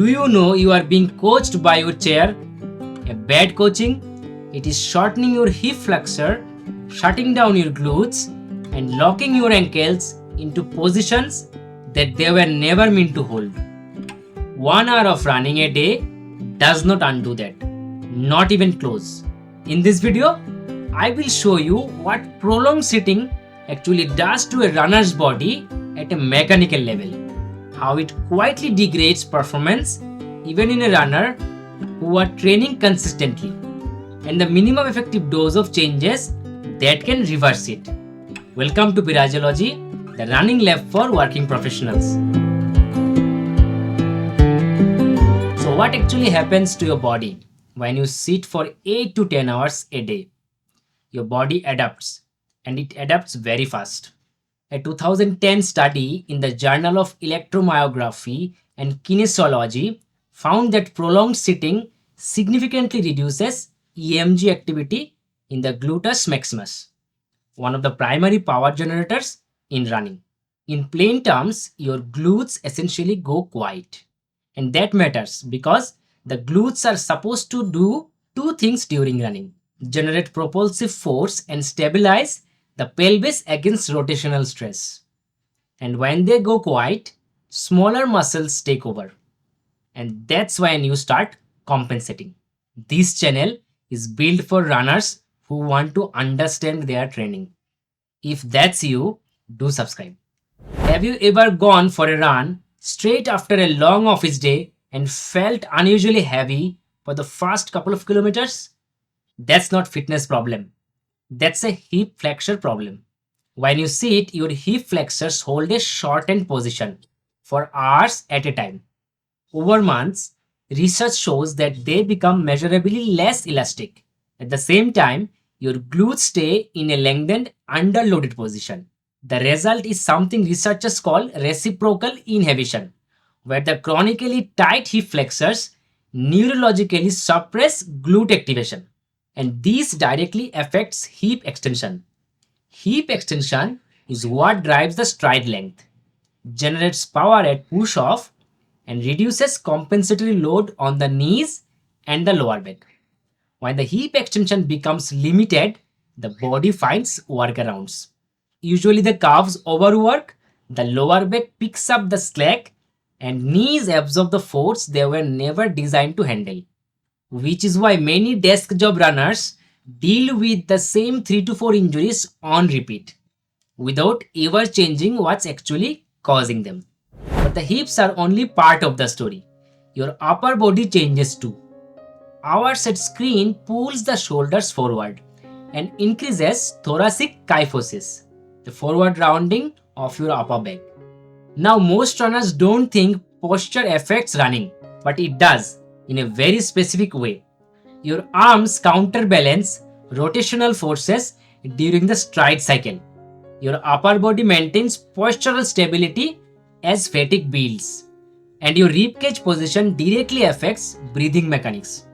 Do you know you are being coached by your chair? A bad coaching? It is shortening your hip flexor, shutting down your glutes, and locking your ankles into positions that they were never meant to hold. 1 hour of running a day does not undo that, not even close. In this video, I will show you what prolonged sitting actually does to a runner's body at a mechanical level, how it quietly degrades performance even in a runner who are training consistently, and the minimum effective dose of changes that can reverse it. Welcome to Birajology, the running lab for working professionals. So what actually happens to your body when you sit for 8 to 10 hours a day? Your body adapts, and it adapts very fast. A 2010 study in the Journal of Electromyography and Kinesiology found that prolonged sitting significantly reduces EMG activity in the gluteus maximus, one of the primary power generators in running. In plain terms, your glutes essentially go quiet. And that matters because the glutes are supposed to do two things during running: generate propulsive force and stabilize the pelvis against rotational stress. And when they go quiet, smaller muscles take over. And that's when you start compensating. This channel is built for runners who want to understand their training. If that's you, do subscribe. Have you ever gone for a run straight after a long office day and felt unusually heavy for the first couple of kilometers? That's not fitness problem. That's a hip flexor problem. When you sit, your hip flexors hold a shortened position for hours at a time. Over months, research shows that they become measurably less elastic. At the same time, your glutes stay in a lengthened, underloaded position. The result is something researchers call reciprocal inhibition, where the chronically tight hip flexors neurologically suppress glute activation. And this directly affects hip extension. Hip extension is what drives the stride length, generates power at push-off, and reduces compensatory load on the knees and the lower back. When the hip extension becomes limited, the body finds workarounds. Usually the calves overwork, the lower back picks up the slack, and knees absorb the force they were never designed to handle. Which is why many desk job runners deal with the same 3 to 4 injuries on repeat, without ever changing what's actually causing them. But the hips are only part of the story. Your upper body changes too. Our set screen pulls the shoulders forward and increases thoracic kyphosis, the forward rounding of your upper back. Now most runners don't think posture affects running, but it does in a very specific way. Your arms counterbalance rotational forces during the stride cycle. Your upper body maintains postural stability as fatigue builds, and your ribcage position directly affects breathing mechanics.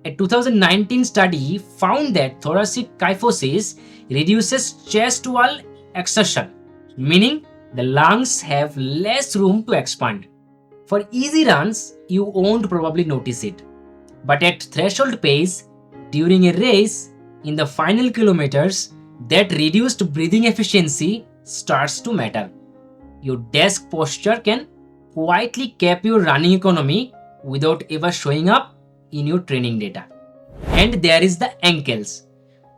A 2019 study found that thoracic kyphosis reduces chest wall exertion, meaning the lungs have less room to expand. For easy runs, you won't probably notice it. But at threshold pace, during a race, in the final kilometers, that reduced breathing efficiency starts to matter. Your desk posture can quietly cap your running economy without ever showing up in your training data. And there is the ankles.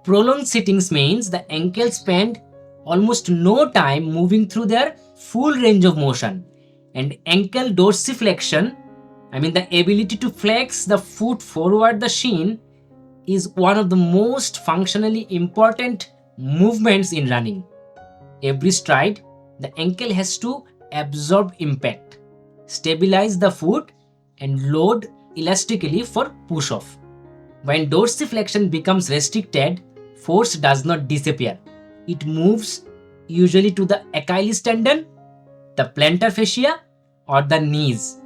Prolonged sittings means the ankles spend almost no time moving through their full range of motion. And ankle dorsiflexion, the ability to flex the foot forward the shin, is one of the most functionally important movements in running. Every stride, the ankle has to absorb impact, stabilize the foot, and load elastically for push-off. When dorsiflexion becomes restricted, force does not disappear. It moves usually to the Achilles tendon, the plantar fascia, or the knees.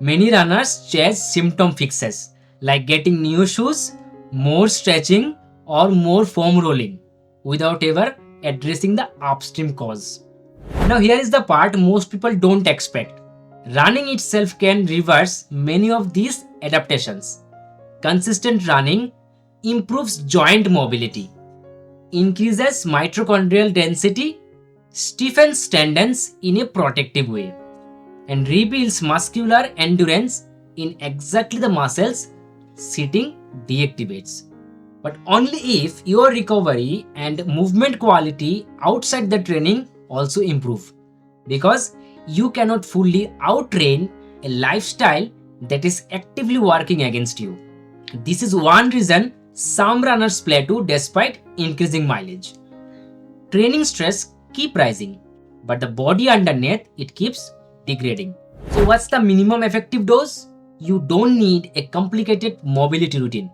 Many runners chase symptom fixes like getting new shoes, more stretching, or more foam rolling without ever addressing the upstream cause. Now here is the part most people don't expect. Running itself can reverse many of these adaptations. Consistent running improves joint mobility, increases mitochondrial density, stiffens tendons in a protective way, and rebuilds muscular endurance in exactly the muscles sitting deactivates. But only if your recovery and movement quality outside the training also improve, because you cannot fully outtrain a lifestyle that is actively working against you. This is one reason some runners plateau despite increasing mileage. Training stress keep rising, but the body underneath it keeps degrading. So what's the minimum effective dose? You don't need a complicated mobility routine.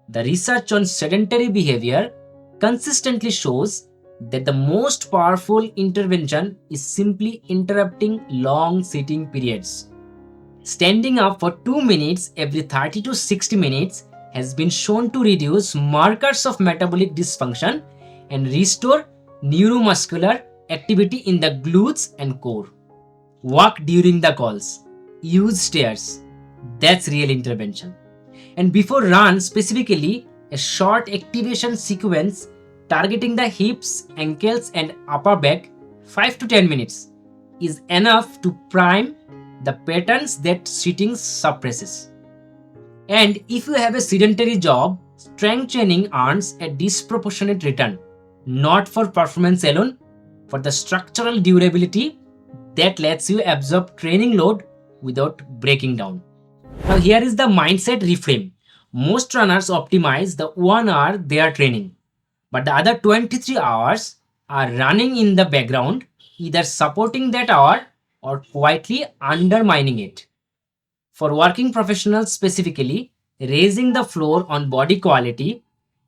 The research on sedentary behavior consistently shows that the most powerful intervention is simply interrupting long sitting periods. Standing up for 2 minutes every 30 to 60 minutes has been shown to reduce markers of metabolic dysfunction and restore neuromuscular activity in the glutes and core. Walk during the calls. Use stairs. That's real intervention. And before run, specifically, a short activation sequence targeting the hips, ankles, and upper back, 5 to 10 minutes, is enough to prime the patterns that sitting suppresses. And if you have a sedentary job, strength training earns a disproportionate return, not for performance alone, for the structural durability that lets you absorb training load without breaking down. Now, here is the mindset reframe. Most runners optimize the 1 hour they are training, but the other 23 hours are running in the background, either supporting that hour or quietly undermining it. For working professionals specifically, raising the floor on body quality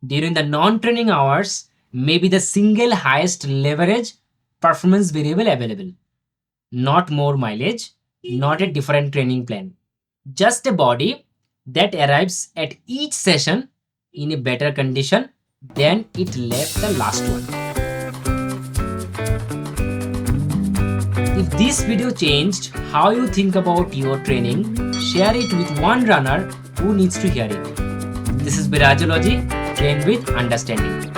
during the non training hours may be the single highest leverage performance variable available. Not more mileage, not a different training plan, just a body that arrives at each session in a better condition than it left the last one. If this video changed how you think about your training, share it with one runner who needs to hear it. This is Birajology, train with understanding.